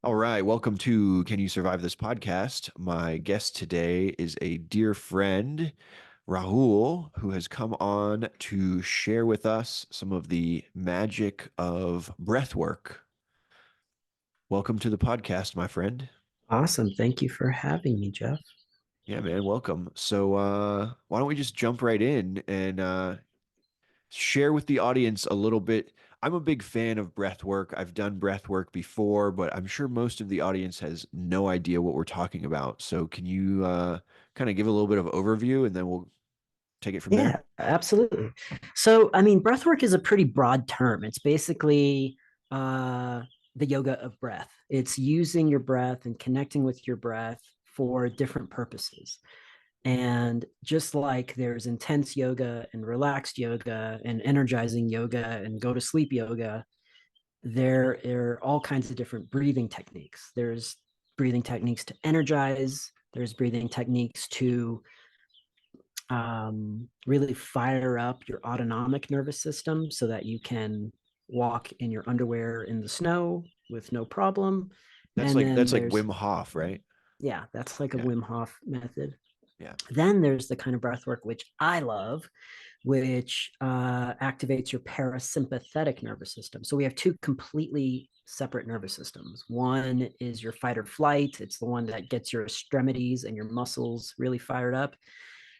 All right, welcome to Can You Survive This podcast? My guest today is a dear friend, Rahul, who has come on to share with us some of the magic of breathwork. Welcome to the podcast, my friend. Awesome. Thank you for having me, Jeff. Yeah, man, welcome. Why don't we just jump right in and share with the audience a little bit. I'm a big fan of breath work. I've done breath work before, but I'm sure most of the audience has no idea what we're talking about. So can you kind of give a little bit of overview and then we'll take it from there? Yeah, absolutely. So, breathwork is a pretty broad term. It's basically uh, the yoga of breath. It's using your breath and connecting with your breath for different purposes. And just like there's intense yoga and relaxed yoga and energizing yoga and go to sleep yoga, there are all kinds of different breathing techniques. There's breathing techniques to energize, there's breathing techniques to really fire up your autonomic nervous system so that you can walk in your underwear in the snow with no problem. That's And like then that's like there's, Wim Hof, right? yeah, that's like a Yeah. Wim Hof method. Yeah. Then there's the kind of breath work which I love, which activates your parasympathetic nervous system. So we have two completely separate nervous systems. One is your fight or flight, it's the one that gets your extremities and your muscles really fired up.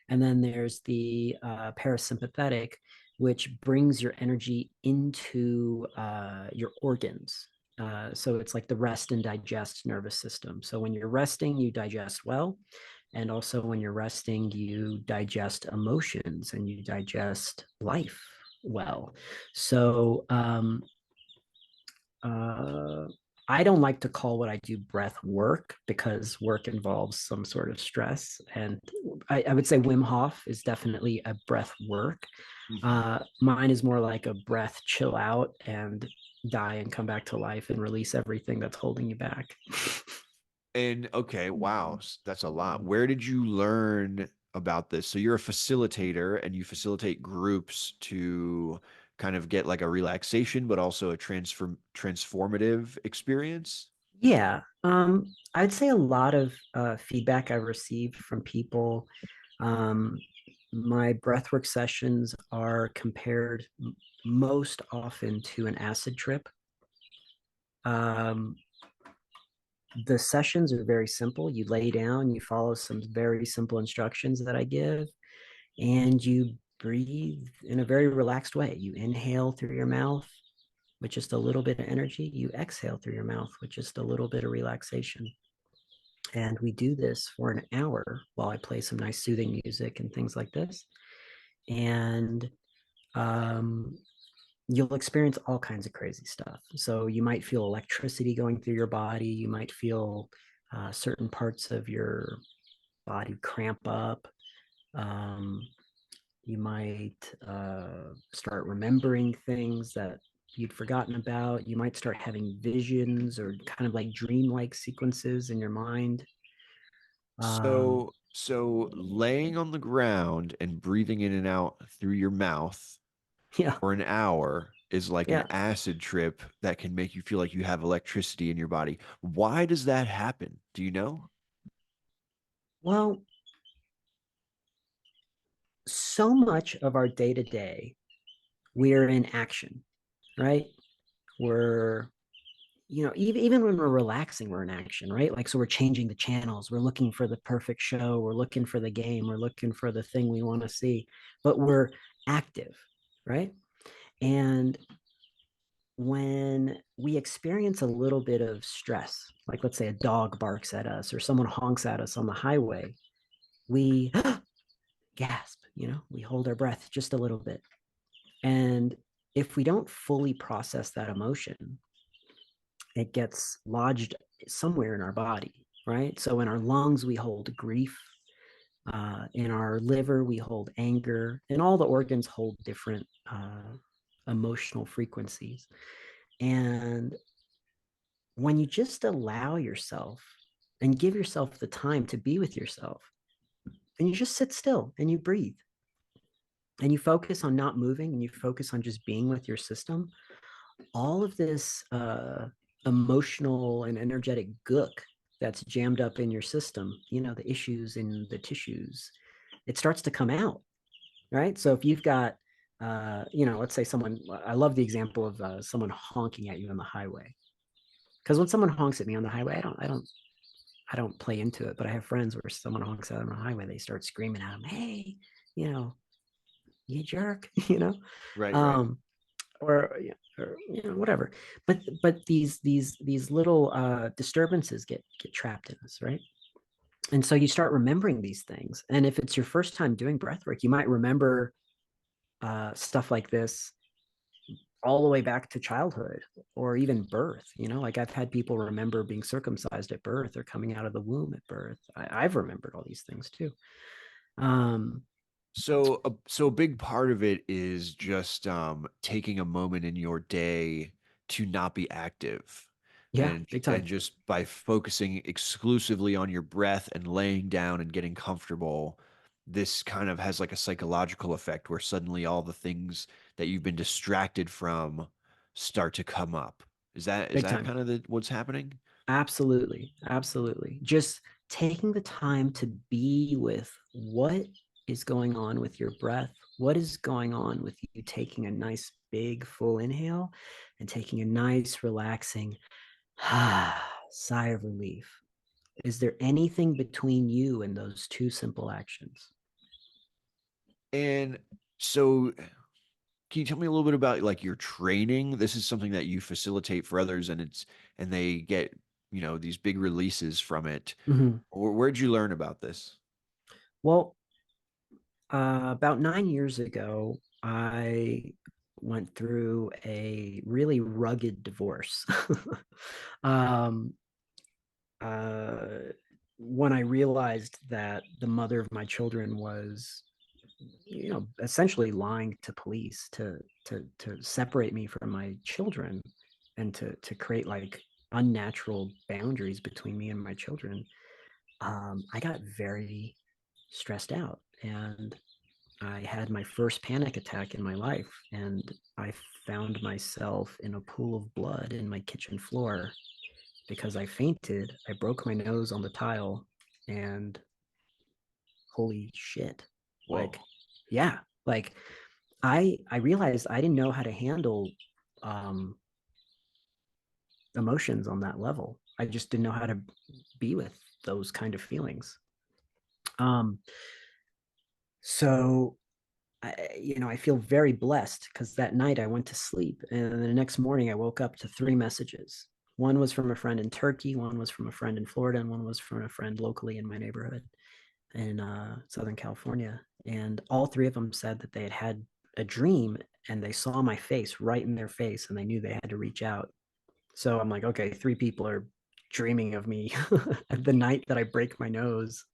And then there's the parasympathetic, which brings your energy into your organs. So it's like the rest and digest nervous system. So when you're resting, you digest well. And also when you're resting, you digest emotions and you digest life well. So uh, I don't like to call what I do breath work because work involves some sort of stress. And I would say Wim Hof is definitely a breath work. Mhm. Mine is more like a breath chill out and die and come back to life and release everything that's holding you back. And okay, wow, that's a lot. Where did you learn about this? So you're a facilitator and you facilitate groups to kind of get like a relaxation, but also a transformative experience. Yeah, I'd say a lot of feedback I've received from people. Um, my breathwork sessions are compared most often to an acid trip. Um, the sessions are very simple. You lay down, you follow some very simple instructions that I give, and you breathe in a very relaxed way. You inhale through your mouth with just a little bit of energy. You exhale through your mouth with just a little bit of relaxation. And we do this for an hour while I play some nice soothing music and things like this. And um, you'll experience all kinds of crazy stuff. So you might feel electricity going through your body. You might feel certain parts of your body cramp up. Um, you might start remembering things that you'd forgotten about. You might start having visions or kind of like dream-like sequences in your mind. Um, So laying on the ground and breathing in and out through your mouth yeah, for an hour is like an yeah. acid trip that can make you feel like you have electricity in your body. Why does that happen? Do you know? Well, so much of our day to day, we're in action, right? We're, even when we're relaxing, we're in action, right? Like, so we're changing the channels. We're looking for the perfect show. We're looking for the game. We're looking for the thing we want to see, but we're active, right? And when we experience a little bit of stress, like let's say a dog barks at us or someone honks at us on the highway, we gasp, we hold our breath just a little bit. And if we don't fully process that emotion, it gets lodged somewhere in our body, right? So in our lungs, we hold grief. In our liver, we hold anger, and all the organs hold different emotional frequencies. And when you just allow yourself and give yourself the time to be with yourself, and you just sit still and you breathe and you focus on not moving and you focus on just being with your system, all of this emotional and energetic gook that's jammed up in your system, the issues in the tissues, it starts to come out, right? So if you've got, let's say someone, I love the example of someone honking at you on the highway. Because when someone honks at me on the highway, I don't play into it, but I have friends where someone honks at them on the highway, they start screaming at them, hey, you know, you jerk, Right, right. um, or whatever. But these little disturbances get trapped in us, right? And so you start remembering these things. And if it's your first time doing breath work, you might remember stuff like this all the way back to childhood or even birth. Like I've had people remember being circumcised at birth or coming out of the womb at birth. I've remembered all these things too. Um, So a big part of it is just taking a moment in your day to not be active, yeah, big and time, just by focusing exclusively on your breath and laying down and getting comfortable, this kind of has like a psychological effect where suddenly all the things that you've been distracted from start to come up. Is big that time. kind of what's happening? Absolutely. Absolutely. Just taking the time to be with what is going on with your breath, what is going on with you taking a nice big full inhale and taking a nice relaxing sigh of relief. Is there anything between you and those two simple actions? And so can you tell me a little bit about like your training? This is something that you facilitate for others and they get, these big releases from it. Mhm. Where'd you learn about this? Well, about 9 years ago, I went through a really rugged divorce. um, uh, when I realized that the mother of my children was, essentially lying to police to separate me from my children and to create like unnatural boundaries between me and my children, I got very stressed out and I had my first panic attack in my life, and I found myself in a pool of blood in my kitchen floor because I fainted. I broke my nose on the tile, and holy shit. Like, Whoa. yeah, like I realized I didn't know how to handle um emotions on that level. I just didn't know how to be with those kind of feelings. Um so I feel very blessed because that night I went to sleep and the next morning I woke up to three messages. One was from a friend in Turkey, one was from a friend in Florida, and one was from a friend locally in my neighborhood in Southern California. And all three of them said that they had had a dream and they saw my face right in their face and they knew they had to reach out. So I'm like, okay, three people are dreaming of me the night that I break my nose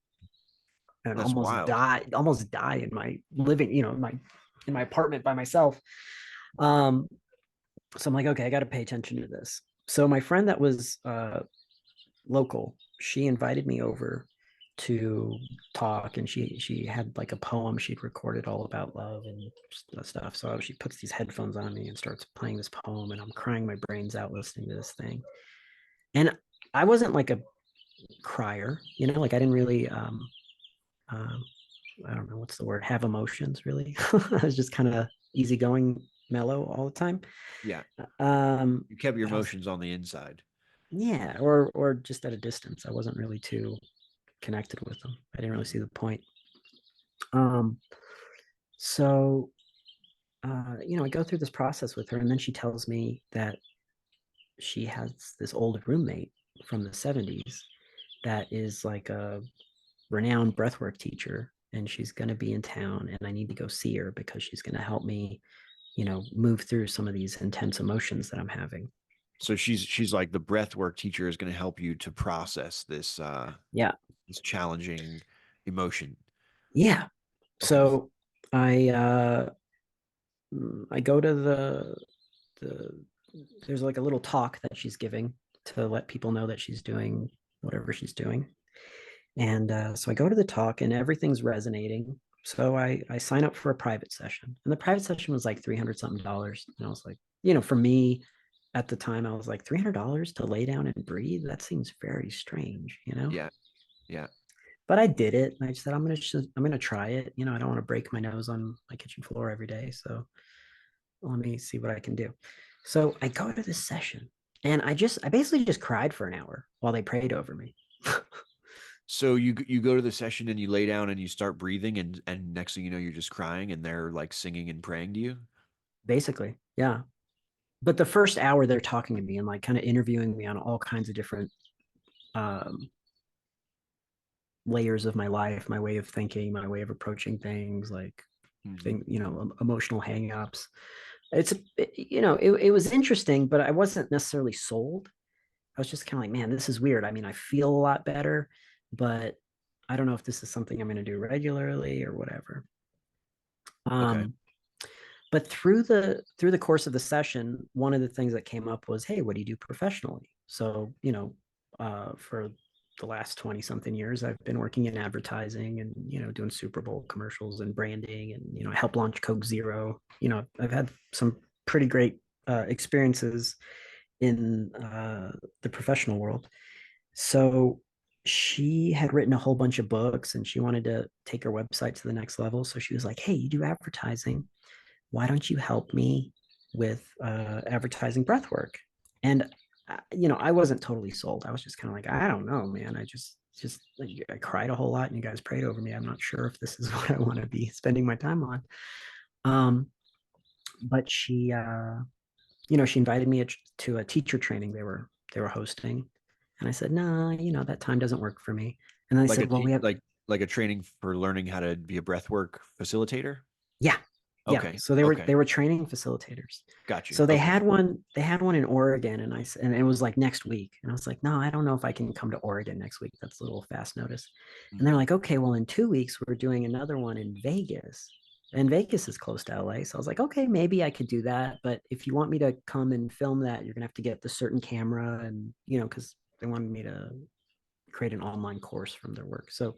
and That's wild. almost die in my living, in my apartment by myself. Um, so I'm like, okay, I got to pay attention to this. So my friend that was local, she invited me over to talk, and she had like a poem she'd recorded all about love and stuff. So she puts these headphones on me and starts playing this poem, and I'm crying my brains out listening to this thing. And I wasn't like a crier, like I didn't really um I don't know what's the word, have emotions really. I was just kind of easygoing, mellow all the time. Yeah. You kept your But I was, emotions on the inside. yeah, or just at a distance. I wasn't really too connected with them. I didn't really see the point. Um, so I go through this process with her, and then she tells me that she has this old roommate from the 70s that is like a renowned breathwork teacher, and she's going to be in town, and I need to go see her because she's going to help me, move through some of these intense emotions that I'm having. So she's like the breathwork teacher is going to help you to process Yeah. this challenging emotion. Yeah. Okay. So I go to the there's like a little talk that she's giving to let people know that she's doing whatever she's doing. And so I go to the talk and everything's resonating. So I sign up for a private session. And the private session was like 300 something dollars. And I was like, for me, at the time I was like, $300 to lay down and breathe? That seems very strange, you know? Yeah. Yeah. But I did it. I said, I'm gonna try it. You know, I don't want to break my nose on my kitchen floor every day. So let me see what I can do. So I go to this session and I basically just cried for an hour while they prayed over me. So you go to the session and you lay down and you start breathing and next thing you know you're just crying and they're like singing and praying to you. Basically. Yeah. But the first hour they're talking to me and like kind of interviewing me on all kinds of different um, layers of my life, my way of thinking, my way of approaching things, like Hmm. emotional hangups. It's, it was interesting, but I wasn't necessarily sold. I was just kind of like, man, this is weird. I mean, I feel a lot better, but I don't know if this is something I'm going to do regularly or whatever. Okay. Um, but through the course of the session, one of the things that came up was, hey, what do you do professionally? So, for the last 20 something years, I've been working in advertising and, doing Super Bowl commercials and branding and, help launch Coke Zero. I've had some pretty great experiences in the professional world. So she had written a whole bunch of books and she wanted to take her website to the next level. So she was like, hey, you do advertising. Why don't you help me with advertising breathwork? And, I wasn't totally sold. I was just kind of like, I don't know, man. I just like, I cried a whole lot and you guys prayed over me. I'm not sure if this is what I want to be spending my time on. Um, but she invited me to a teacher training they were hosting, and I said, "Nah, that time doesn't work for me." And they Like a said, "Well, we have." like a training for learning how to be a breathwork facilitator. Yeah, yeah. Okay. So they were Okay. they were training facilitators. Got you. So they Okay. had one. They had one in Oregon, and it was like next week. And I was like, "No, I don't know if I can come to Oregon next week. That's a little fast notice." And they're Hmm. like, "Okay, well, in 2 weeks we're doing another one in Vegas." And Vegas is close to LA. So I was like, okay, maybe I could do that. But if you want me to come and film that, you're gonna have to get the certain camera and because they wanted me to create an online course from their work. So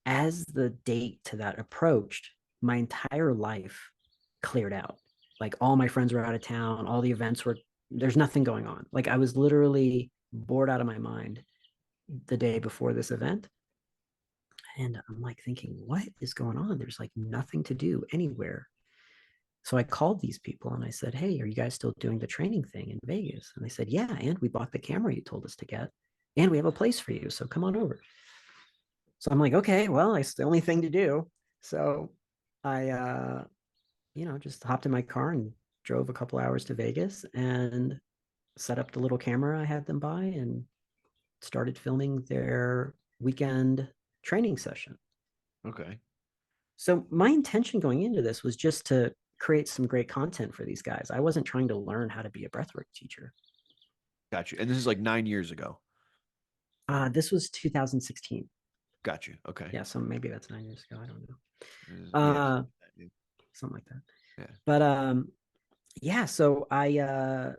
as the date to that approached, my entire life cleared out. Like all my friends were out of town, all the events were there's nothing going on. Like I was literally bored out of my mind the day before this event. And I'm like thinking, what is going on? There's like nothing to do anywhere. So I called these people and I said, hey, are you guys still doing the training thing in Vegas? And they said, yeah. And we bought the camera you told us to get. And we have a place for you. So come on over. So I'm like, okay, well, it's the only thing to do. So I, just hopped in my car and drove a couple hours to Vegas and set up the little camera I had them buy and started filming their weekend training session. Okay. So my intention going into this was just to create some great content for these guys. I wasn't trying to learn how to be a breathwork teacher. Got you. And this is like 9 years ago. This was 2016. Got you. Okay. Yeah, so maybe that's 9 years ago. I don't know. Yeah. Uh, Something like that. Yeah. But yeah, so I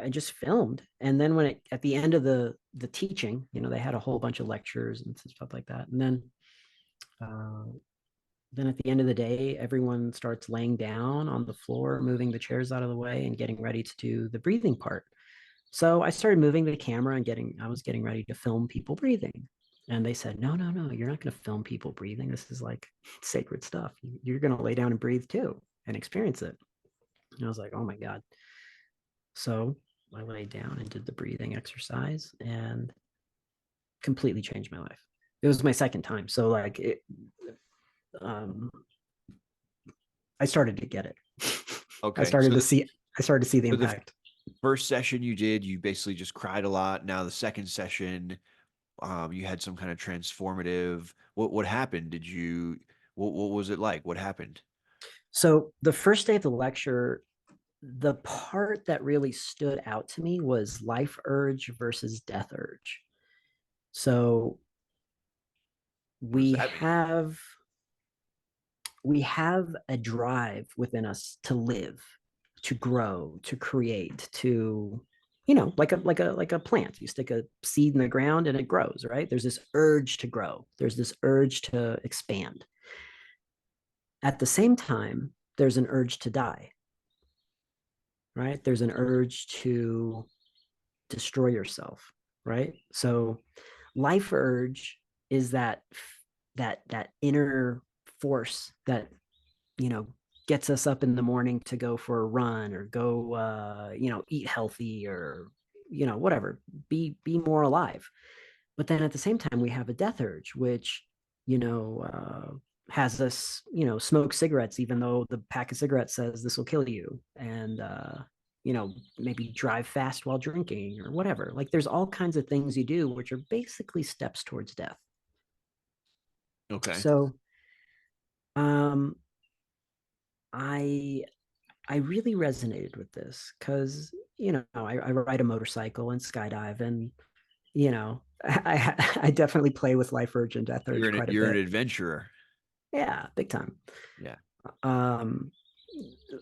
just filmed, and then at the end of the teaching, they had a whole bunch of lectures and stuff like that, and uh, then at the end of the day, everyone starts laying down on the floor, moving the chairs out of the way, and getting ready to do the breathing part. So I started moving the camera and I was getting ready to film people breathing. And they said, no, no, no, you're not going to film people breathing. This is like sacred stuff. You're going to lay down and breathe too and experience it. And I was like, oh my God. So I laid down and did the breathing exercise and completely changed my life. It was my second time. So um, I started to get it. I Okay. started to see, I started to see the So the impact. first session you did, you basically just cried a lot. Now the second session, you had some kind of transformative. What happened? What was it like? What happened? So the first day of the lecture, the part that really stood out to me was life urge versus death urge. So What does we that mean? have we have a drive within us to live, to grow, to create, to like a plant. You stick a seed in the ground and it grows, right? There's this urge to grow. There's this urge to expand. At the same time, there's an urge to die, right? There's an urge to destroy yourself, right? So life urge is that inner force that, you know, gets us up in the morning to go for a run or go, eat healthy or, whatever, be more alive. But then at the same time, we have a death urge, which, you know, has us, smoke cigarettes, even though the pack of cigarettes says this will kill you. And, maybe drive fast while drinking or whatever. Like there's all kinds of things you do, which are basically steps towards death. Okay. So, um, I I really resonated with this because I ride a motorcycle and skydive, and I definitely play with life urge and death urge quite a You're an bit. adventurer. Yeah, big time. Yeah. Um,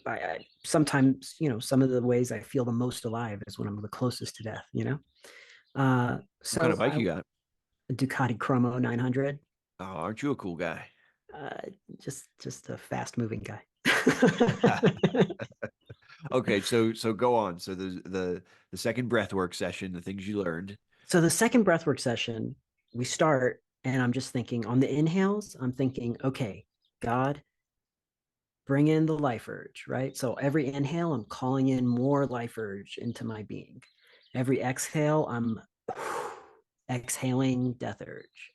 I sometimes some of the ways I feel the most alive is when I'm the closest to death. What kind So of bike you got? a Ducati Chromo 900. Oh, aren't you a cool guy? Uh, just a fast moving guy. Okay, so go on. So the second breathwork session, the things you learned. So the second breathwork session, we start, and I'm just thinking on the inhales, I'm thinking, okay, God, bring in the life urge, right? So every inhale, I'm calling in more life urge into my being. Every exhale, I'm exhaling death urge.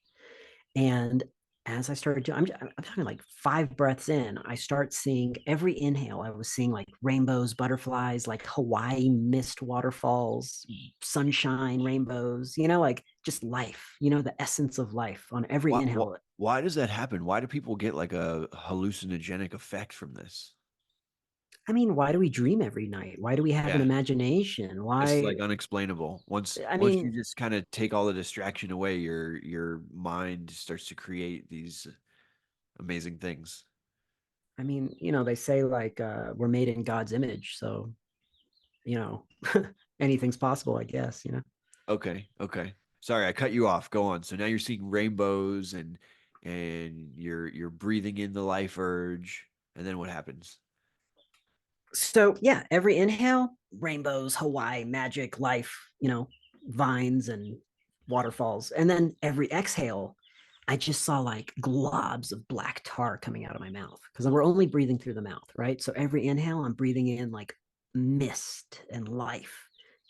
And as I started to, I'm talking like 5 breaths in, I start seeing every inhale. I was seeing like rainbows, butterflies, like Hawaii mist waterfalls, sunshine, rainbows, like just life, the essence of life on every What inhale. why does that happen? Why do people get like a hallucinogenic effect from this? I mean, why do we dream every night? Why do we have an Yeah. imagination? It's Why? like unexplainable. I Once you mean, just kind of take all the distraction away, your mind starts to create these amazing things. they say like we're made in God's image, so you know, anything's possible, I guess. Okay, okay. Sorry, I cut you off. Go on. So now you're seeing rainbows and you're breathing in the life urge, and then what happens? So yeah, every inhale, rainbows, Hawaii, magic, life, vines and waterfalls. And then every exhale, I just saw like globs of black tar coming out of my mouth because we're only breathing through the mouth, right? So every inhale, I'm breathing in like mist and life.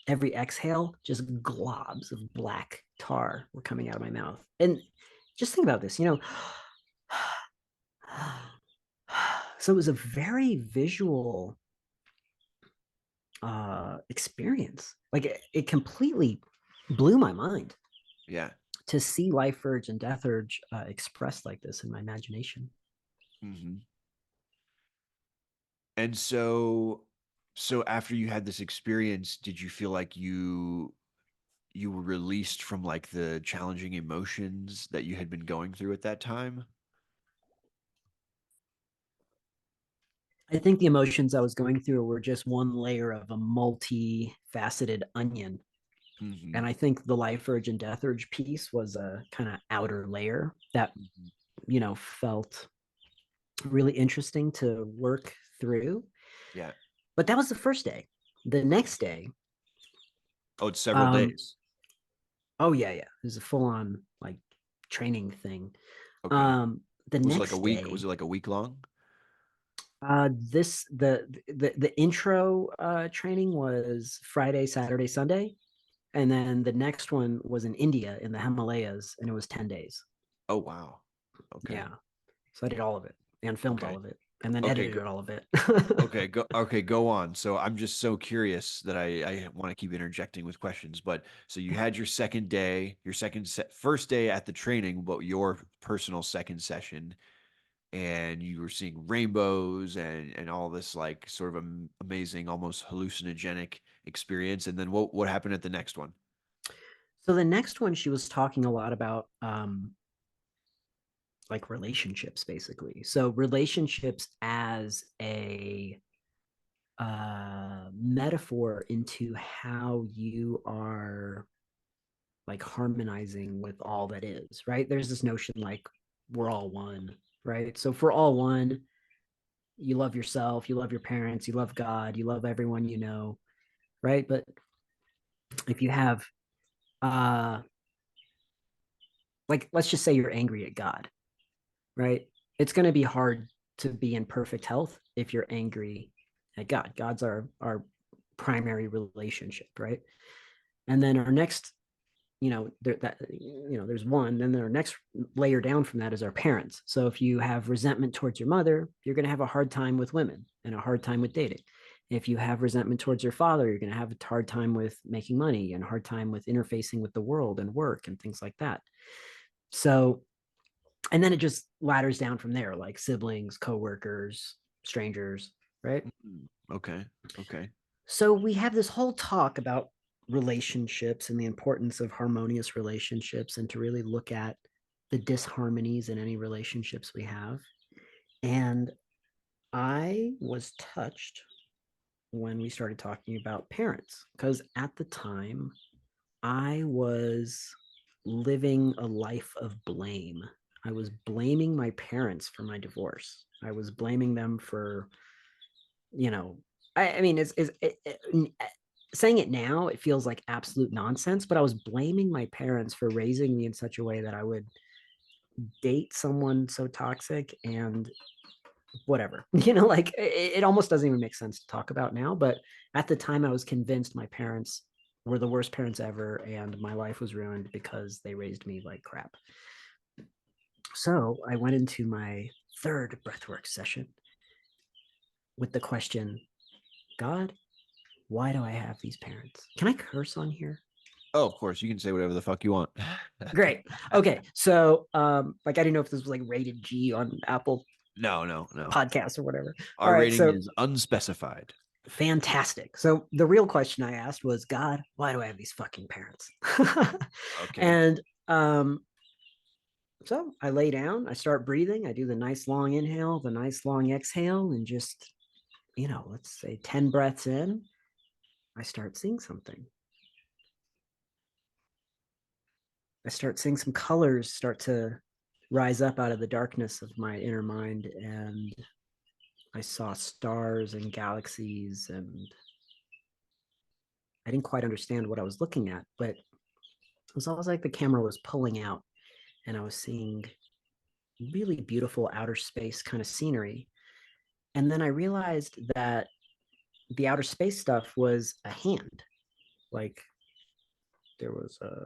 Every exhale, just globs of black tar were coming out of my mouth. And just think about this, so it was a very visual experience. Like it completely blew my mind Yeah. to see life urge and death urge expressed like this in my imagination. Hmm. And so after you had this experience, did you feel like you were released from like the challenging emotions that you had been going through at that time? I think the emotions I was going through were just one layer of a multi-faceted onion. And Hmm. I think the life urge and death urge piece was a kind of outer layer that, Hmm. felt really interesting to work through. Yeah. But that was the first day. The next day, Oh, it's several um, days. oh yeah, it was a full-on like training thing. Okay. The Was it like a next week? Was day, it like a week long? this the intro training was Friday, Saturday, Sunday, and then the next one was in India in the Himalayas, and it was 10 days. Oh, wow. Okay. Yeah, so I did all of it and filmed all Okay. of it, and then Okay. Go, edited all of it. okay. Go on. So I'm just so curious that I want to keep interjecting with questions. But so you had your second day, first day at the training, but your personal second session, and you were seeing rainbows and all this like sort of amazing, almost hallucinogenic experience. And then what happened at the next one? So the next one, she was talking a lot about like relationships, basically. So relationships as a metaphor into how you are like harmonizing with all that is, right? There's this notion like we're all one, right? So if we're all one, you love yourself, you love your parents, you love God, you love everyone you know, right? But if you have uh like let's just say you're angry at God, right? It's going to be hard to be in perfect health if you're angry at God. God's our primary relationship, right? And then our next, there's one. Then our next layer down from that is our parents. So if you have resentment towards your mother, you're going to have a hard time with women and a hard time with dating. If you have resentment towards your father, you're going to have a hard time with making money and a hard time with interfacing with the world and work and things like that. So, and then it just ladders down from there, like siblings, coworkers, strangers, right? Mm, okay. Okay. So we have this whole talk about relationships and the importance of harmonious relationships and to really look at the disharmonies in any relationships we have. And I was touched when we started talking about parents because at the time I was living a life of blame. I was blaming my parents for my divorce. I was blaming them for, you know, I mean, saying it now, it feels like absolute nonsense, but I was blaming my parents for raising me in such a way that I would date someone so toxic and whatever. Like it almost doesn't even make sense to talk about now. But at the time, I was convinced my parents were the worst parents ever and my life was ruined because they raised me like crap. So I went into my third breathwork session with the question, God, why do I have these parents? Can I curse on here? Oh, of course, you can say whatever the fuck you want. Great. Okay. So like I didn't know if this was like rated G on Apple No, no, no. Podcasts or whatever. All Our right. rating So is unspecified. fantastic. So the real question I asked was, God, why do I have these fucking parents? Okay. And so I lay down, I start breathing, I do the nice long inhale, the nice long exhale, and just, let's say 10 breaths in, I start seeing something. I start seeing some colors start to rise up out of the darkness of my inner mind. And I saw stars and galaxies, and I didn't quite understand what I was looking at, but it was almost like the camera was pulling out and I was seeing really beautiful outer space kind of scenery. And then I realized that the outer space stuff was a hand. Like there was a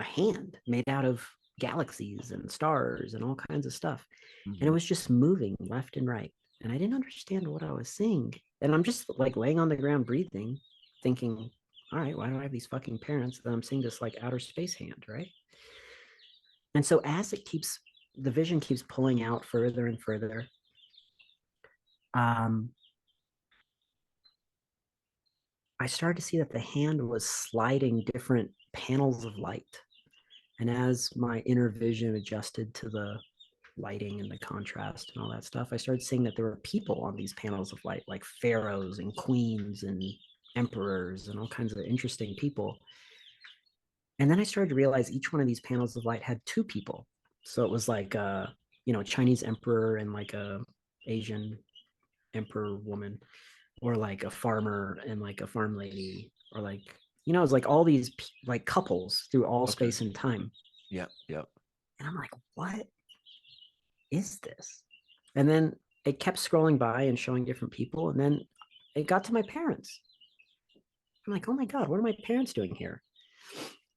hand made out of galaxies and stars and all kinds of stuff. And it Mhm. was just moving left and right. And I didn't understand what I was seeing. And I'm just like laying on the ground breathing, thinking, all right, why do I have these fucking parents that I'm seeing this like outer space hand, right? And so as the vision keeps pulling out further and further, um, I started to see that the hand was sliding different panels of light. And as my inner vision adjusted to the lighting and the contrast and all that stuff, I started seeing that there were people on these panels of light, like pharaohs and queens and emperors and all kinds of interesting people. And then I started to realize each one of these panels of light had two people. So it was like a Chinese emperor and like a Asian emperor woman, or like a farmer and like a farm lady, or like it was like all these like couples through all Okay. space and time. Yep. Yep. And I'm like, what is this? And then it kept scrolling by and showing different people. And then it got to my parents. I'm like, oh my God, what are my parents doing here?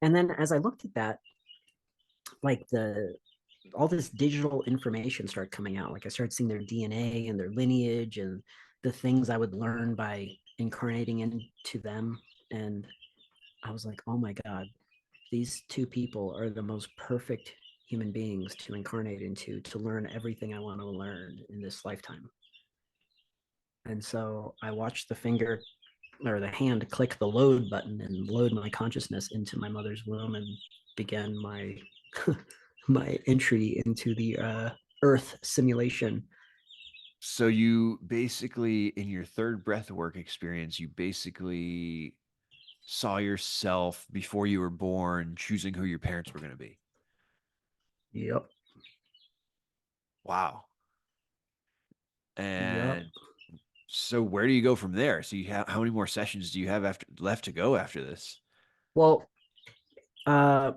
And then as I looked at that, like the all this digital information started coming out. Like I started seeing their DNA and their lineage and the things I would learn by incarnating into them. And I was like, oh my God, these two people are the most perfect human beings to incarnate into to learn everything I want to learn in this lifetime. And so I watched the finger or the hand click the load button and load my consciousness into my mother's womb and began my my entry into the Earth simulation. So you basically, in your third breathwork experience, you basically saw yourself before you were born, choosing who your parents were going to be. Yep. Wow. Yep. And so where do you go from there? So you have how many more sessions do you have after left to go after this? Well, uh,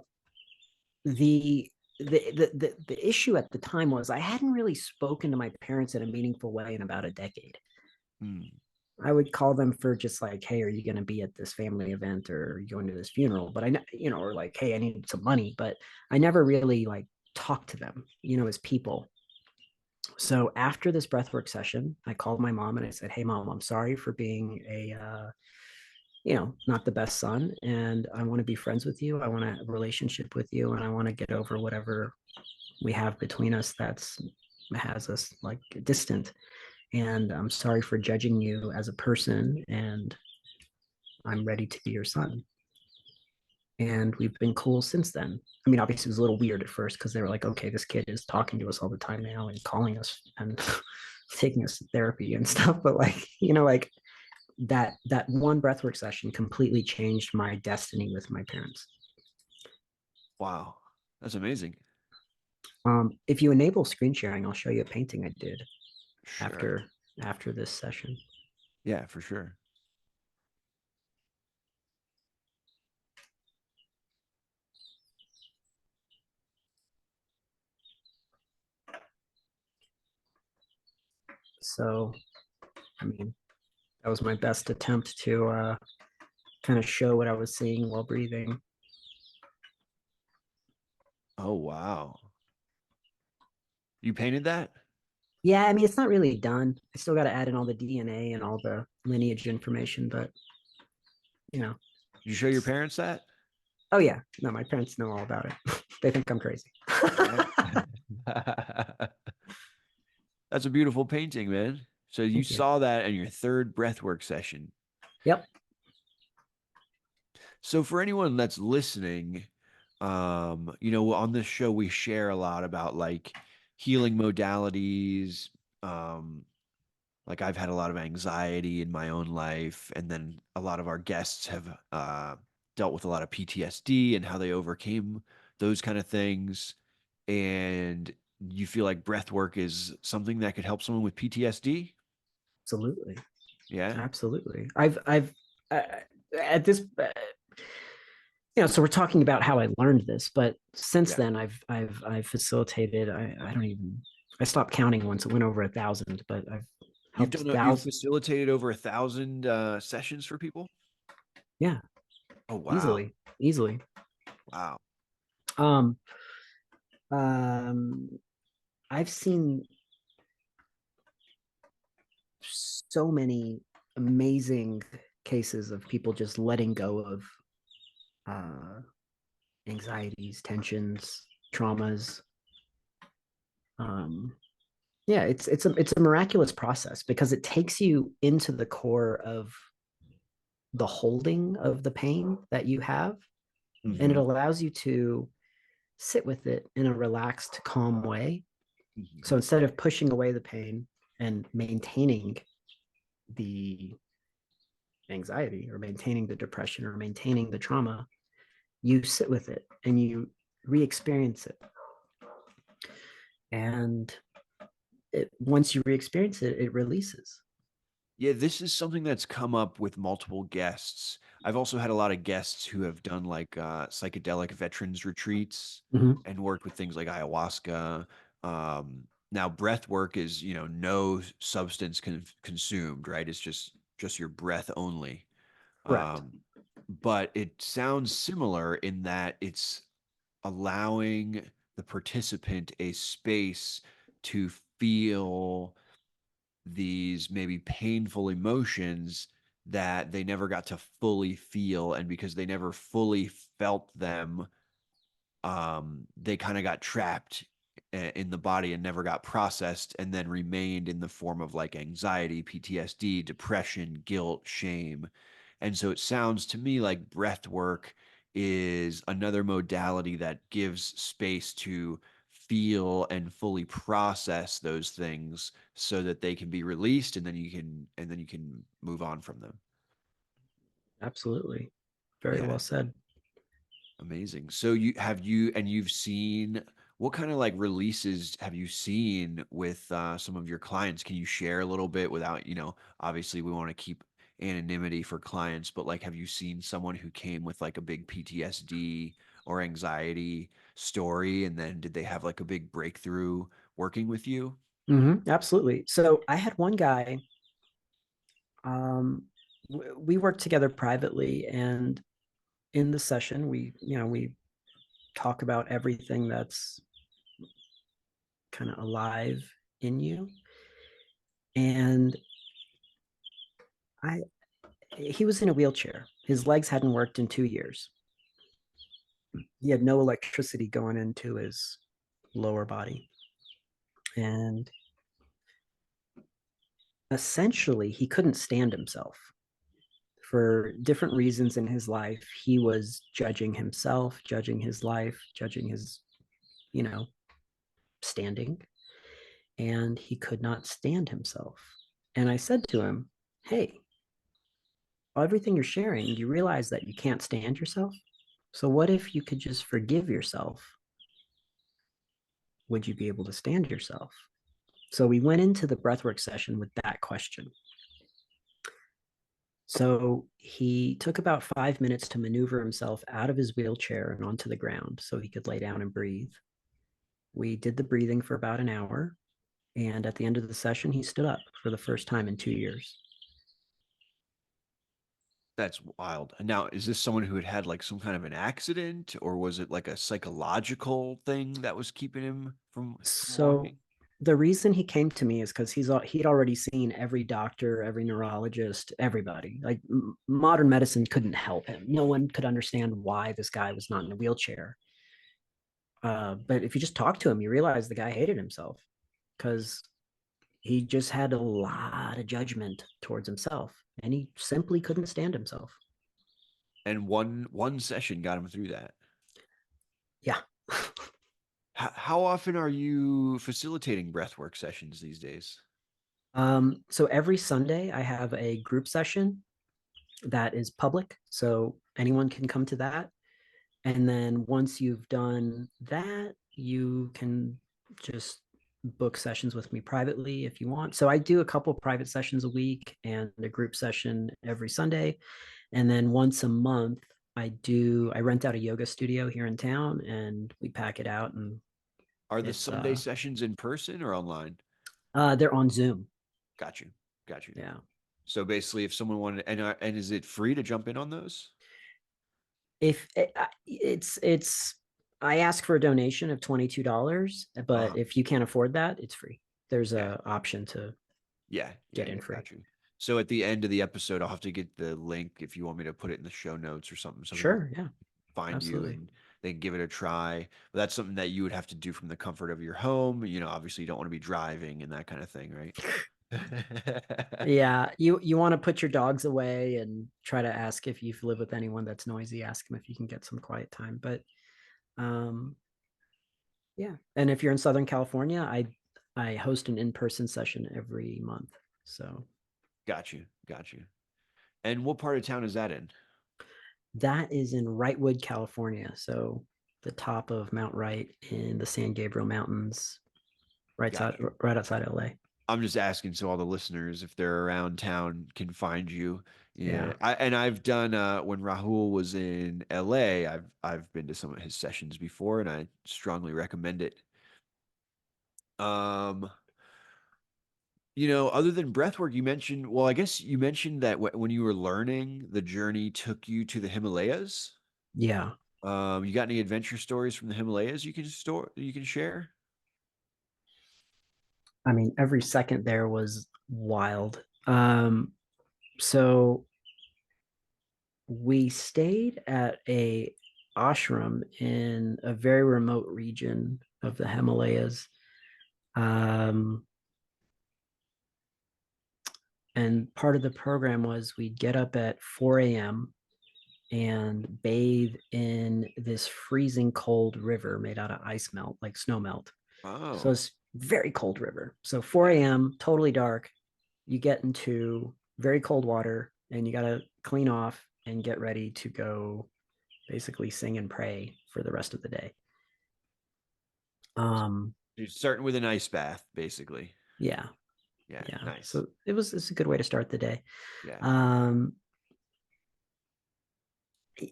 the the issue at the time was I hadn't really spoken to my parents in a meaningful way in about a decade. Hmm. I would call them for just like, hey, are you going to be at this family event or are you going to this funeral? But or like, hey, I need some money. But I never really like talked to them, as people. So after this breathwork session, I called my mom and I said, hey, mom, I'm sorry for being not the best son. And I want to be friends with you. I want a relationship with you. And I want to get over whatever we have between us has us like distant. And I'm sorry for judging you as a person. And I'm ready to be your son. And we've been cool since then. I mean, obviously, it was a little weird at first because they were like, okay, this kid is talking to us all the time now and calling us and taking us to therapy and stuff. But like, like that one breathwork session completely changed my destiny with my parents. Wow. That's amazing. If you enable screen sharing, I'll show you a painting I did Sure. after after this session. Yeah, for sure. So, I mean, that was my best attempt to kind of show what I was seeing while breathing. Oh, wow. You painted that? Yeah, I mean, it's not really done. I still got to add in all the DNA and all the lineage information, but you know, Did you show your parents that? oh yeah, no, my parents know all about it. They think I'm crazy. Yeah. That's a beautiful painting, man. So you Thank you. saw that in your third breathwork session. Yep, So for anyone that's listening, on this show we share a lot about like healing modalities. Um, like I've had a lot of anxiety in my own life, and then a lot of our guests have dealt with a lot of PTSD and how they overcame those kind of things. And you feel like breath work is something that could help someone with PTSD? absolutely, Yeah. absolutely. I've at this, so we're talking about how I learned this, but since Yeah. then, I've facilitated. I don't even. I stopped counting once it went over 1,000, but I've helped You've thousands. facilitated over 1,000 sessions for people? Yeah, Oh, wow. easily, easily. Wow. Um, um, I've seen so many amazing cases of people just letting go of uh, anxieties, tensions, traumas. Um, yeah, it's a miraculous process because it takes you into the core of the holding of the pain that you have, and it Hmm. allows you to sit with it in a relaxed, calm way. So Hmm. instead of pushing away the pain and maintaining the anxiety or maintaining the depression or maintaining the trauma, you sit with it and you re-experience it. And once you re-experience it, it releases. Yeah, this is something that's come up with multiple guests. I've also had a lot of guests who have done like psychedelic veterans retreats Mm-hmm. and worked with things like ayahuasca. Now, breath work is, no substance consumed, right? It's just your breath only. Correct. Um, but it sounds similar in that it's allowing the participant a space to feel these maybe painful emotions that they never got to fully feel. And because they never fully felt them, they kind of got trapped in the body and never got processed and then remained in the form of like anxiety, PTSD, depression, guilt, shame. And so it sounds to me like breath work is another modality that gives space to feel and fully process those things so that they can be released and then you can move on from them. Absolutely. Very Yeah. well said. Amazing. So you've seen What kind of like releases have you seen with some of your clients? Can you share a little bit without, obviously we want to keep anonymity for clients, but like have you seen someone who came with like a big PTSD or anxiety story and then did they have like a big breakthrough working with you? Absolutely. So I had one guy. Um, we worked together privately, and in the session, we talk about everything that's kind of alive in you. And I he was in a wheelchair. His legs hadn't worked in 2 years. He had no electricity going into his lower body. And essentially, he couldn't stand himself. For different reasons in his life, he was judging himself, judging his life, judging his, you know, standing, and he could not stand himself. And I said to him, "Hey, everything you're sharing, you realize that you can't stand yourself? So what if you could just forgive yourself? Would you be able to stand yourself?" So we went into the breathwork session with that question. So he took about 5 minutes to maneuver himself out of his wheelchair and onto the ground so he could lay down and breathe. We did the breathing for about an hour. And at the end of the session, he stood up for the first time in 2 years. That's wild. And now, is this someone who had had like some kind of an accident, or was it like a psychological thing that was keeping him from So walking? the reason he came to me is because he'd already seen every doctor, every neurologist, everybody. Like modern medicine couldn't help him. No one could understand why this guy was not in a wheelchair. But if you just talk to him, you realize the guy hated himself because he just had a lot of judgment towards himself, and he simply couldn't stand himself. And one session got him through that. Yeah. How often are you facilitating breathwork sessions these days? So every Sunday, I have a group session that is public, so anyone can come to that. And then once you've done that, you can just book sessions with me privately if you want. So I do a couple private sessions a week and a group session every Sunday. And then once a month, I rent out a yoga studio here in town and we pack it out, and Are the it's Sunday sessions in person or online? they're on Zoom. Got you. Got you. Yeah. So basically, if someone wanted, and is it free to jump in on those? If it's I ask for a donation of $22, but Uh-huh. if you can't afford that, it's free. There's Yeah. a option to Yeah. Yeah. get in Yeah. free. Got you. So at the end of the episode, I'll have to get the link if you want me to put it in the show notes or something so people Sure, yeah, find you absolutely. and they can give it a try. But that's something that you would have to do from the comfort of your home. Obviously you don't want to be driving and that kind of thing, right? Yeah, you want to put your dogs away and try to ask if you live with anyone that's noisy. Ask them if you can get some quiet time. But um, yeah, and if you're in Southern California, I host an in-person session every month. So Got you. Got you. And what part of town is that in? that is in Wrightwood, California. So the top of Mount Wright in the San Gabriel Mountains, Got you. right outside LA. I'm just asking so all the listeners, if they're around town, can find you. Yeah. Yeah, I've done when Rahul was in LA. I've been to some of his sessions before, and I strongly recommend it. Um, other than breathwork, you mentioned. Well, I guess you mentioned that when you were learning, the journey took you to the Himalayas. Yeah. You got any adventure stories from the Himalayas you can share? I mean, every second there was wild. So we stayed at a ashram in a very remote region of the Himalayas. Um, and part of the program was we'd get up at 4 a.m. and bathe in this freezing cold river made out of ice melt, like snow melt. So Oh, it's very cold river. So yeah, 4 a.m., totally dark. You get into very cold water and you got to clean off and get ready to go basically sing and pray for the rest of the day. Um, You're starting with an ice bath, basically. yeah, Yeah, yeah. nice. So it's a good way to start the day. Yeah. Um,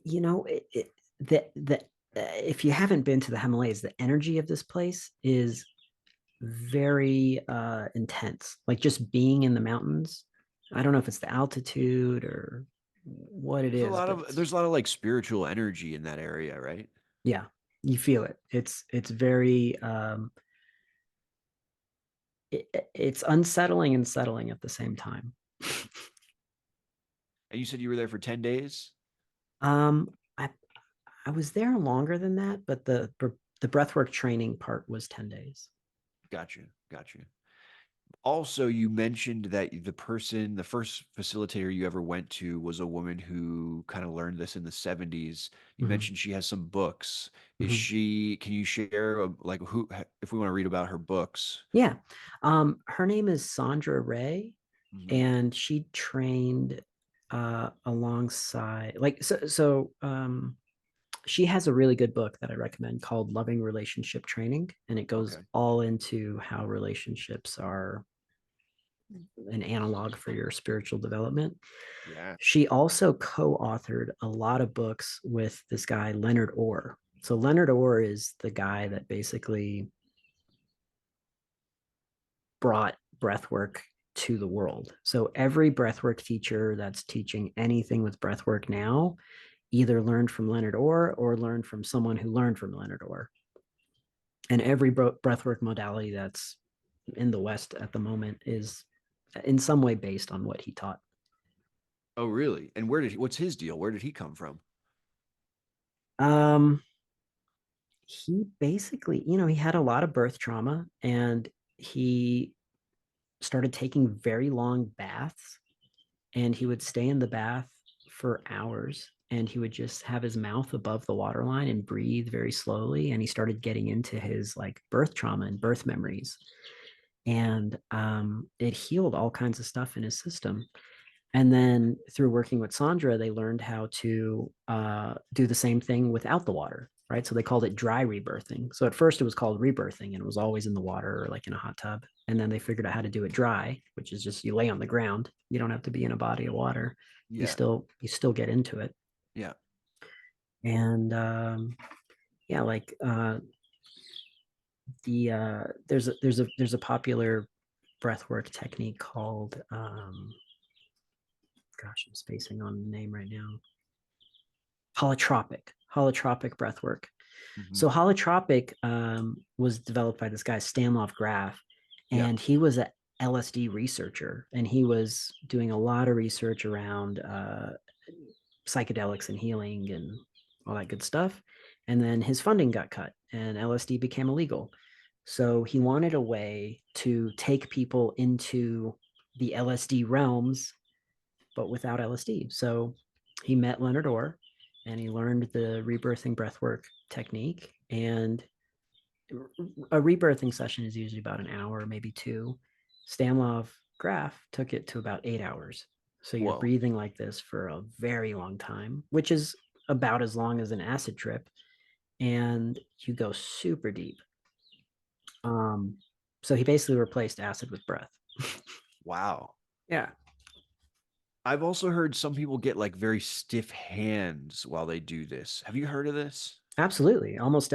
you know, the if you haven't been to the Himalayas, the energy of this place is very intense. Like just being in the mountains. I don't know if it's the altitude or what it is, but it's There's a lot of like spiritual energy in that area, right? yeah, you feel it. It's very it's unsettling and settling at the same time. And you said you were there for 10 days? Um, I I was there longer than that, but the breathwork training part was 10 days. Gotcha. Gotcha. Also, you mentioned that the first facilitator you ever went to was a woman who kind of learned this in the 70s. You Mhm, mentioned she has some books. mhm. Can you share like if we want to read about her books? Yeah. Her name is Sandra Ray, Hmm. and she trained alongside she has a really good book that I recommend called Loving Relationship Training, and it goes Okay. all into how relationships are an analog for your spiritual development. Yeah. She also co-authored a lot of books with this guy Leonard Orr. So Leonard Orr is the guy that basically brought breathwork to the world. So every breathwork teacher that's teaching anything with breathwork now either learned from Leonard Orr or learned from someone who learned from Leonard Orr. And every breathwork modality that's in the West at the moment is in some way based on what he taught. Oh, really? And what's his deal? Where did he come from? Um, he basically, he had a lot of birth trauma and he started taking very long baths and he would stay in the bath for hours and he would just have his mouth above the waterline and breathe very slowly and he started getting into his like birth trauma and birth memories and it healed all kinds of stuff in his system. And then through working with Sandra, they learned how to do the same thing without the water, right? So they called it dry rebirthing. So at first it was called rebirthing and it was always in the water or like in a hot tub. And then they figured out how to do it dry, which is just you lay on the ground. You don't have to be in a body of water. Yeah. You still get into it. Yeah. And yeah, like there's a popular breathwork technique called gosh, I'm spacing on the name right now. Holotropic breathwork. Hmm. So holotropic was developed by this guy Stanlov Graf, Yeah. and he was a LSD researcher, and he was doing a lot of research around psychedelics and healing and all that good stuff. And then his funding got cut, and LSD became illegal. So he wanted a way to take people into the LSD realms but without LSD. So he met Leonard Orr and he learned the rebirthing breathwork technique. And a rebirthing session is usually about an hour, maybe two. Stanlov Graf took it to about 8 hours. So you're Whoa. breathing like this for a very long time, which is about as long as an acid trip. And you go super deep. Um, so he basically replaced acid with breath. Wow. Yeah. I've also heard some people get like very stiff hands while they do this. Have you heard of this? Absolutely. Almost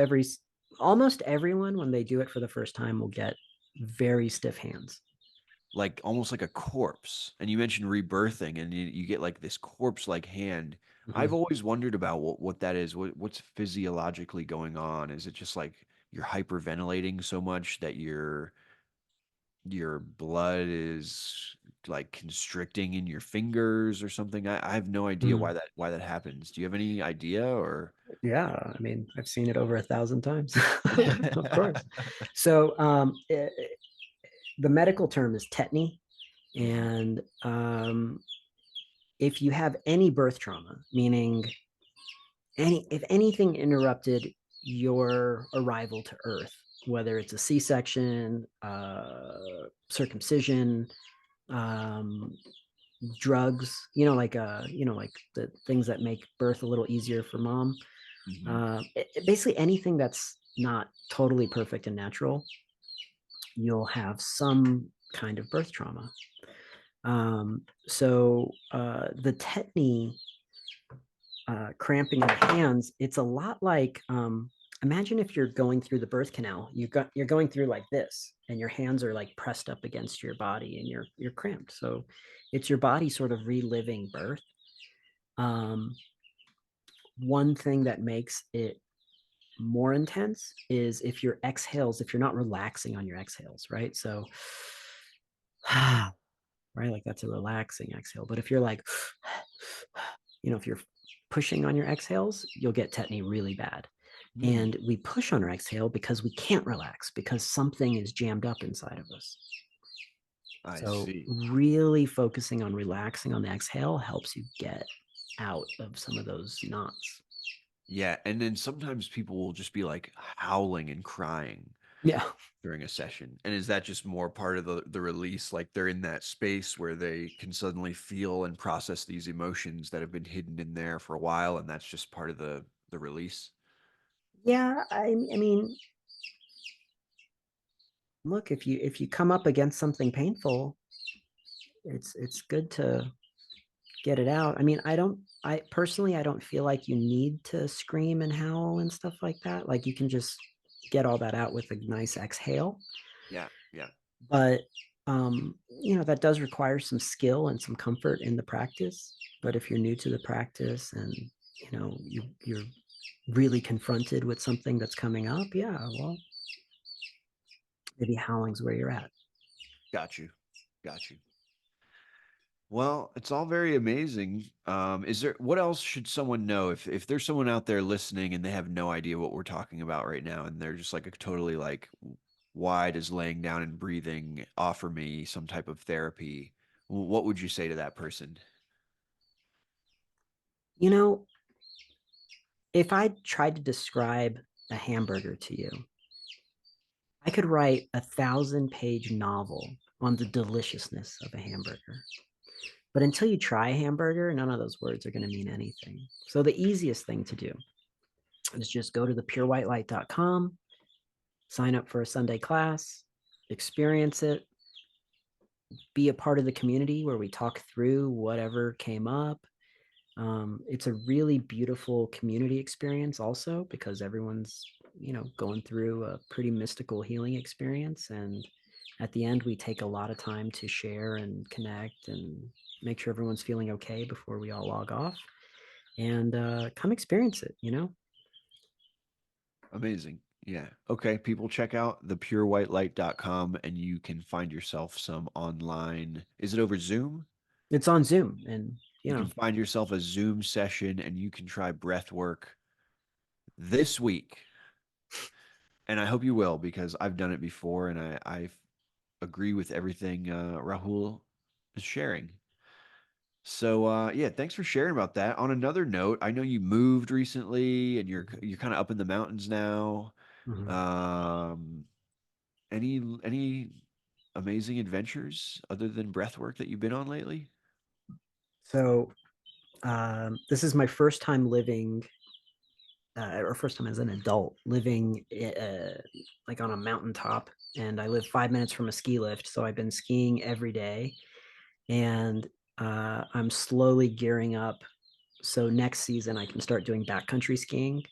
everyone when they do it for the first time will get very stiff hands. Like almost like a corpse. And you mentioned rebirthing, and you get like this corpse-like hand. I've Mhm. always wondered about what that is. What's physiologically going on? Is it just like you're hyperventilating so much that your blood is like constricting in your fingers or something? I have no idea Mm. why that happens. Do you have any idea or? Yeah, I mean, I've seen it over 1,000 times, of course. So the medical term is tetany, Mhm. and if you have any birth trauma, meaning if anything interrupted your arrival to Earth, whether it's a C-section, circumcision, um, drugs, like the things that make birth a little easier for mom. Mhm. Basically anything that's not totally perfect and natural, you'll have some kind of birth trauma. The tetany cramping in the hands, it's a lot like imagine if you're going through the birth canal. You're going through like this, and your hands are like pressed up against your body, and you're cramped. So it's your body sort of reliving birth. Um, One thing that makes it more intense is if your exhales, if you're not relaxing on your exhales, right? So, right, like that's a relaxing exhale. But if you're like, if you're pushing on your exhales, you'll get tetany really bad. Hmm, And we push on our exhale because we can't relax because something is jammed up inside of us. I So, see. really focusing on relaxing on the exhale helps you get out of some of those knots. Yeah, and then sometimes people will just be like howling and crying Yeah. during a session. And is that just more part of the release? Like they're in that space where they can suddenly feel and process these emotions that have been hidden in there for a while, and that's just part of the release? Yeah. I mean, look, if you come up against something painful, it's good to get it out. I mean, I personally I don't feel like you need to scream and howl and stuff like that. Like you can just get all that out with a nice exhale. Yeah, yeah. But that does require some skill and some comfort in the practice. But if you're new to the practice and you're really confronted with something that's coming up, yeah, well, maybe howling's where you're at. Got you. Got you. Well, it's all very amazing. Is there what else should someone know if there's someone out there listening and they have no idea what we're talking about right now and they're just like a totally like why does laying down and breathing offer me some type of therapy? What would you say to that person? You know, if I tried to describe a hamburger to you, I could write 1,000-page novel on the deliciousness of a hamburger. But until you try a hamburger, none of those words are going to mean anything. So the easiest thing to do is just go to thepurewhitelight.com, sign up for a Sunday class, experience it, be a part of the community where we talk through whatever came up. It's a really beautiful community experience also because everyone's going through a pretty mystical healing experience, and at the end we take a lot of time to share and connect and make sure everyone's feeling okay before we all log off, and come experience it. Amazing. Yeah. Okay, people check out thepurewhitelight.com and you can find yourself some online. Is it over Zoom? It's on Zoom, and You can find yourself a Zoom session and you can try breath work this week. And I hope you will because I've done it before and I agree with everything Rahul is sharing. So yeah, thanks for sharing about that. On another note, I know you moved recently and you're kind of up in the mountains now. Mhm. Um, any amazing adventures other than breath work that you've been on lately? So this is my first time living, or first time as an adult living like on a mountaintop, and I live 5 minutes from a ski lift, so I've been skiing every day, and I'm slowly gearing up so next season I can start doing backcountry skiing.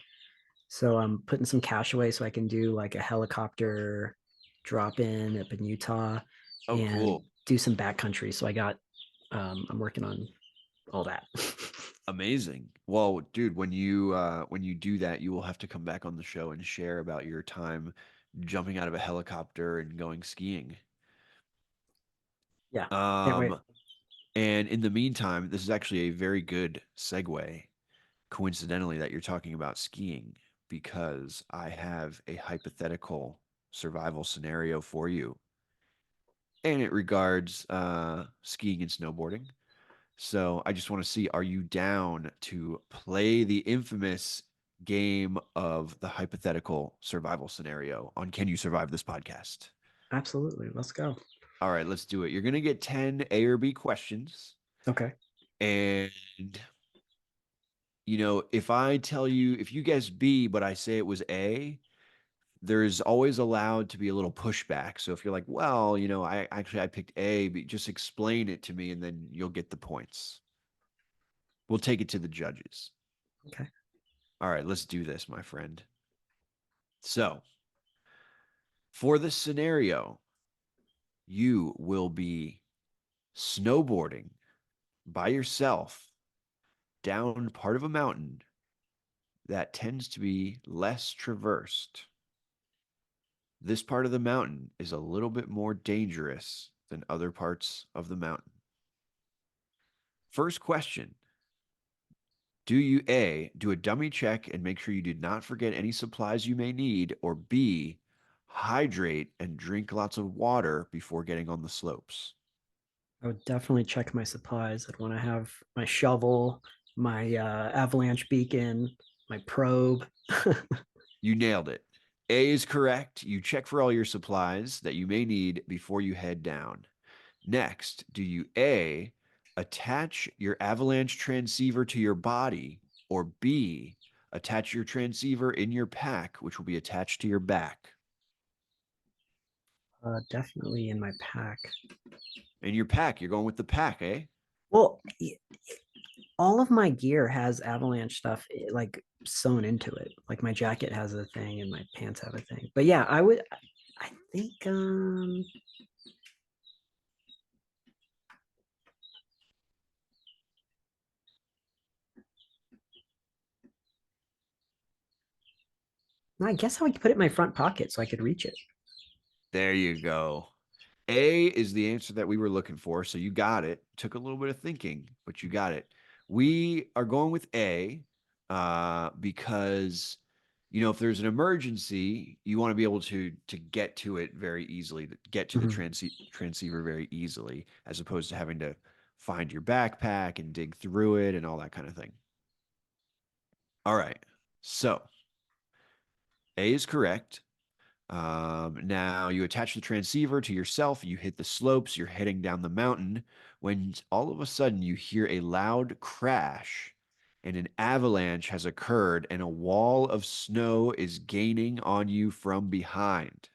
So I'm putting some cash away so I can do like a helicopter drop in up in Utah Oh, and cool. do some backcountry. So I'm working on all that. Amazing. Well, dude, when you do that, you will have to come back on the show and share about your time jumping out of a helicopter and going skiing. Yeah, can't wait. Um, and in the meantime, this is actually a very good segue, coincidentally, that you're talking about skiing, because I have a hypothetical survival scenario for you, and it regards skiing and snowboarding. So I just want to see, are you down to play the infamous game of the hypothetical survival scenario on Can You Survive This podcast? Absolutely. Let's go. All right, let's do it. You're going to get 10 A or B questions. Okay. And, if I tell you, if you guess B, but I say it was A, there's always allowed to be a little pushback. So if you're like, well, I picked A, but just explain it to me and then you'll get the points. We'll take it to the judges. Okay. All right, let's do this, my friend. So for this scenario, you will be snowboarding by yourself down part of a mountain that tends to be less traversed. This part of the mountain is a little bit more dangerous than other parts of the mountain. First question. Do you A, do a dummy check and make sure you did not forget any supplies you may need, or B, hydrate and drink lots of water before getting on the slopes? I would definitely check my supplies. I'd want to have my shovel, my avalanche beacon, my probe. You nailed it. A is correct. You check for all your supplies that you may need before you head down. Next, do you A, attach your avalanche transceiver to your body, or B, attach your transceiver in your pack, which will be attached to your back? Definitely in my pack. In your pack, you're going with the pack, eh? Well, all of my gear has avalanche stuff like sewn into it. Like my jacket has a thing and my pants have a thing. But yeah, I think I guess I would put it in my front pocket so I could reach it. There you go. A is the answer that we were looking for. So you got it. Took a little bit of thinking, but you got it. We are going with A because if there's an emergency, you want to be able to get to it very easily, to get to the Mhm. transceiver very easily, as opposed to having to find your backpack and dig through it and all that kind of thing. All right. So A is correct. Now you attach the transceiver to yourself, you hit the slopes, you're heading down the mountain when all of a sudden you hear a loud crash and an avalanche has occurred and a wall of snow is gaining on you from behind.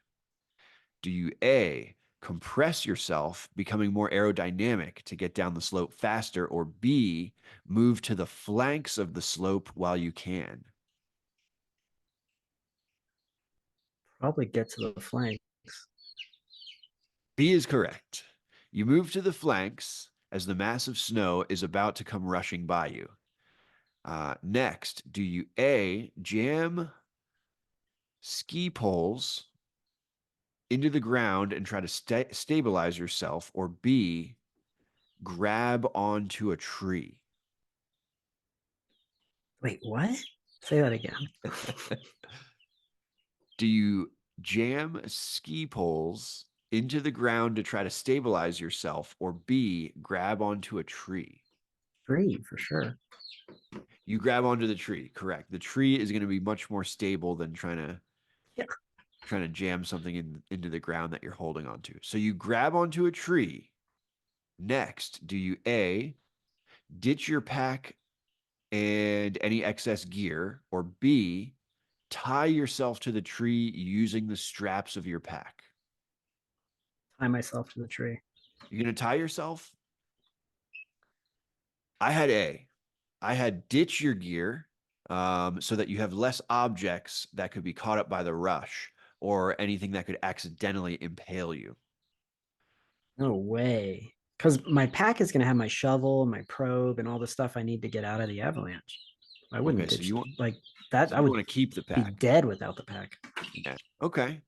Do you A, compress yourself, becoming more aerodynamic to get down the slope faster, or B, move to the flanks of the slope while you can? Probably get to the flanks. B is correct. You move to the flanks as the mass of snow is about to come rushing by you. Next, do you A, jam ski poles into the ground and try to stabilize yourself, or B, grab onto a tree? Wait, what? Say that again. Do you jam ski poles into the ground to try to stabilize yourself, or B, grab onto a tree? Tree for sure. You grab onto the tree, correct. The tree is going to be much more stable than Yeah. trying to jam something into the ground that you're holding onto. So you grab onto a tree. Next, do you A, ditch your pack and any excess gear, or B, tie yourself to the tree using the straps of your pack? Tie myself to the tree. You're going to tie yourself? I had A. I had ditch your gear so that you have less objects that could be caught up by the rush or anything that could accidentally impale you. No way. Because my pack is going to have my shovel, my probe, and all the stuff I need to get out of the avalanche. I wouldn't Okay, so ditch you want like that. so I you would want to keep the be pack. dead without the pack. Yeah. Okay.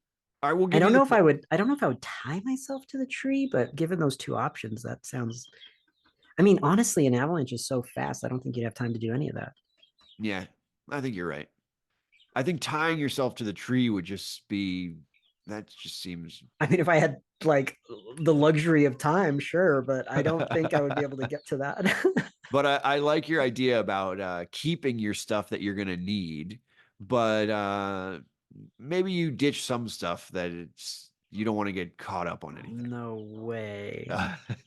All right, we'll I give don't you the know if point. I would. I don't know if I would tie myself to the tree, but given those two options, that sounds. I mean, honestly, an avalanche is so fast. I don't think you'd have time to do any of that. Yeah, I think you're right. I think tying yourself to the tree would just be that just seems I mean, if I had like the luxury of time, sure, but I don't think I would be able to get to that. But I like your idea about keeping your stuff that you're gonna need, but maybe you ditch some stuff that it's you don't want to get caught up on anything. No way.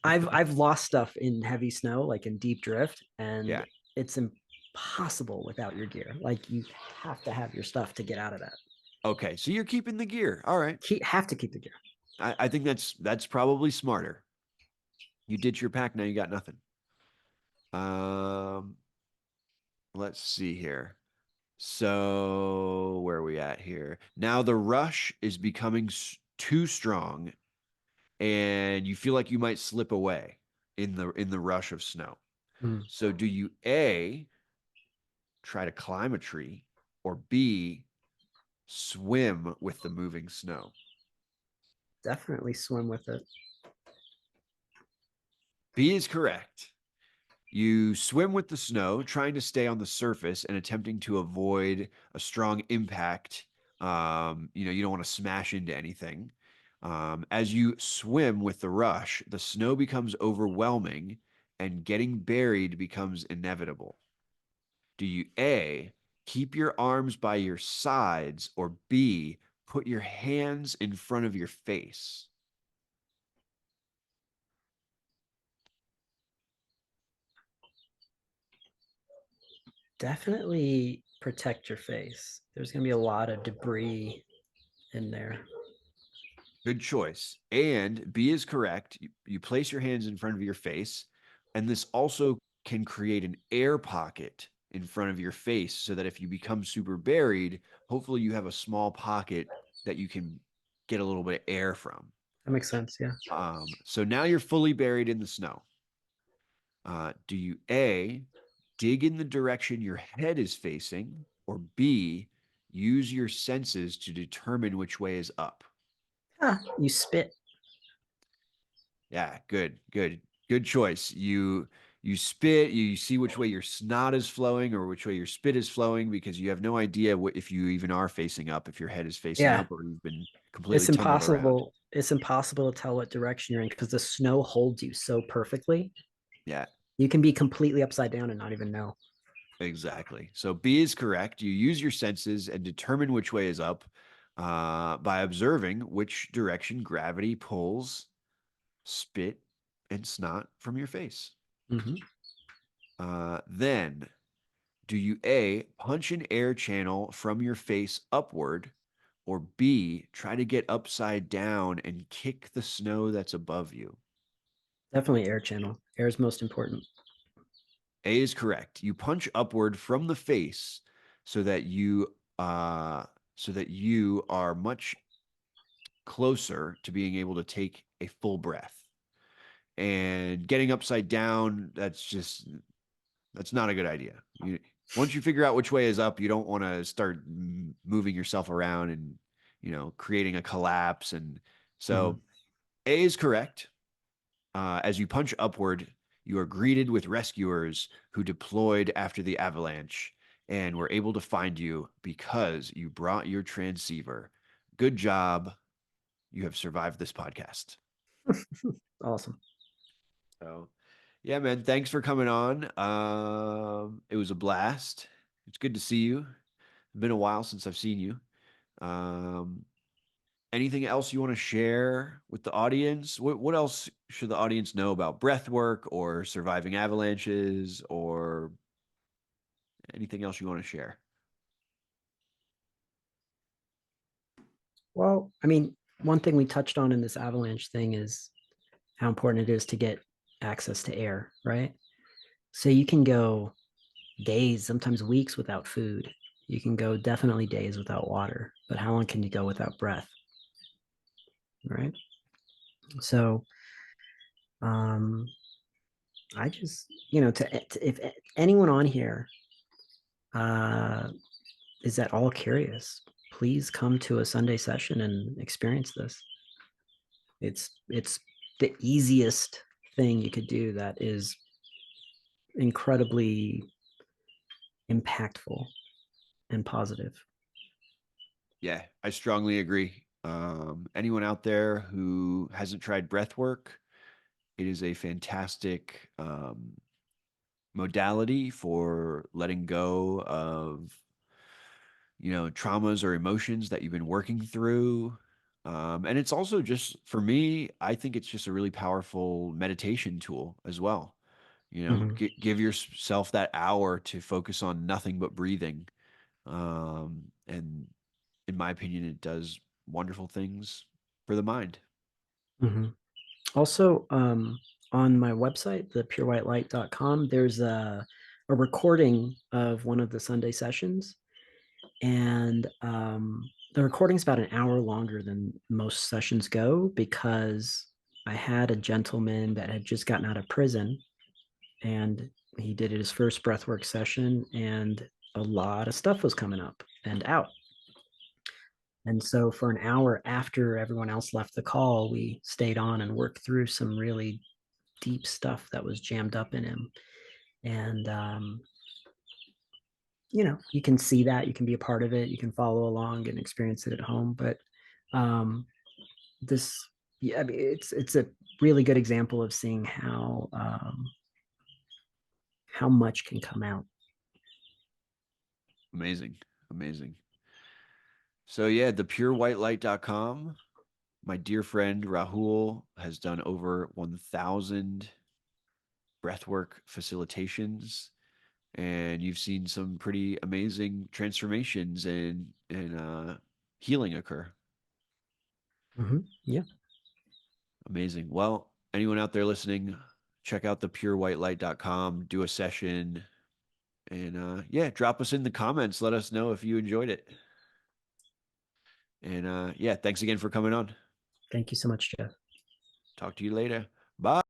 I've lost stuff in heavy snow, like in deep drift, Yeah. and it's impossible without your gear. Like you have to have your stuff to get out of that. Okay, so you're keeping the gear. All right. Have to keep the gear. I think that's probably smarter. You ditch your pack, now you got nothing. Um, let's see here. So where are we at here? Now the rush is becoming too strong, and you feel like you might slip away in the rush of snow. Mm, So do you A, try to climb a tree, or B, swim with the moving snow? definitely swim with it. B is correct. You swim with the snow, trying to stay on the surface and attempting to avoid a strong impact. You don't want to smash into anything. As you swim with the rush, the snow becomes overwhelming and getting buried becomes inevitable. Do you A, keep your arms by your sides, or B, put your hands in front of your face? Definitely protect your face. There's going to be a lot of debris in there. Good choice. And B is correct. You place your hands in front of your face, and this also can create an air pocket in front of your face so that if you become super buried, hopefully you have a small pocket that you can get a little bit of air from. That makes sense. Yeah. So now you're fully buried in the snow. Do you A, dig in the direction your head is facing, or B, use your senses to determine which way is up? You spit. Yeah, good choice. You spit, you see which way your snot is flowing or which way your spit is flowing because you have no idea what if you even are facing up, if your head is facing Yeah. up or you've been completely tumbled around. It's impossible to tell what direction you're in because the snow holds you so perfectly. Yeah, You can be completely upside down and not even know. exactly. So B is correct. You use your senses and determine which way is up by observing which direction gravity pulls spit and snot from your face. Mm-hmm. Then do you A, punch an air channel from your face upward, or B, try to get upside down and kick the snow that's above you? Definitely air channel. Air is most important. A is correct. You punch upward from the face so that you are much closer to being able to take a full breath. And getting upside down, that's not a good idea. Once you figure out which way is up, you don't want to start moving yourself around and creating a collapse. And Mm-hmm. so A is correct. As you punch upward, you are greeted with rescuers who deployed after the avalanche and were able to find you because you brought your transceiver. Good job. You have survived this podcast. Awesome. So, yeah, man, thanks for coming on. It was a blast. It's good to see you. It's been a while since I've seen you. Um, anything else you want to share with the audience? What else should the audience know about breath work or surviving avalanches or anything else you want to share? Well, I mean, one thing we touched on in this avalanche thing is how important it is to get access to air, right? So you can go days, sometimes weeks without food. You can go definitely days without water, but how long can you go without breath, right? So, um, I just, to if anyone on here uh, is at all curious, please come to a Sunday session and experience this. It's the easiest thing you could do that is incredibly impactful and positive. Yeah, I strongly agree. Anyone out there who hasn't tried breath work, it is a fantastic modality for letting go of traumas or emotions that you've been working through. And it's also just for me, I think it's just a really powerful meditation tool as well. Mhm. Give yourself that hour to focus on nothing but breathing. And in my opinion, it does wonderful things for the mind. Mm-hmm. Also, on my website, thepurewhitelight.com, there's a recording of one of the Sunday sessions. And the recording's about an hour longer than most sessions go because I had a gentleman that had just gotten out of prison and he did his first breathwork session and a lot of stuff was coming up and out. And so for an hour after everyone else left the call, we stayed on and worked through some really deep stuff that was jammed up in him. And, you can see that, you can be a part of it, you can follow along and experience it at home. But um, this, yeah, I mean, it's a really good example of seeing how much can come out. Amazing. Amazing. So yeah, thepurewhitelight.com. My dear friend Rahul has done over 1,000 breathwork facilitations, and you've seen some pretty amazing transformations and healing occur. Mm-hmm. Yeah. Amazing. Well, anyone out there listening, check out thepurewhitelight.com, do a session, and yeah, drop us in the comments. Let us know if you enjoyed it. And yeah, thanks again for coming on. Thank you so much, Jeff. Talk to you later. Bye.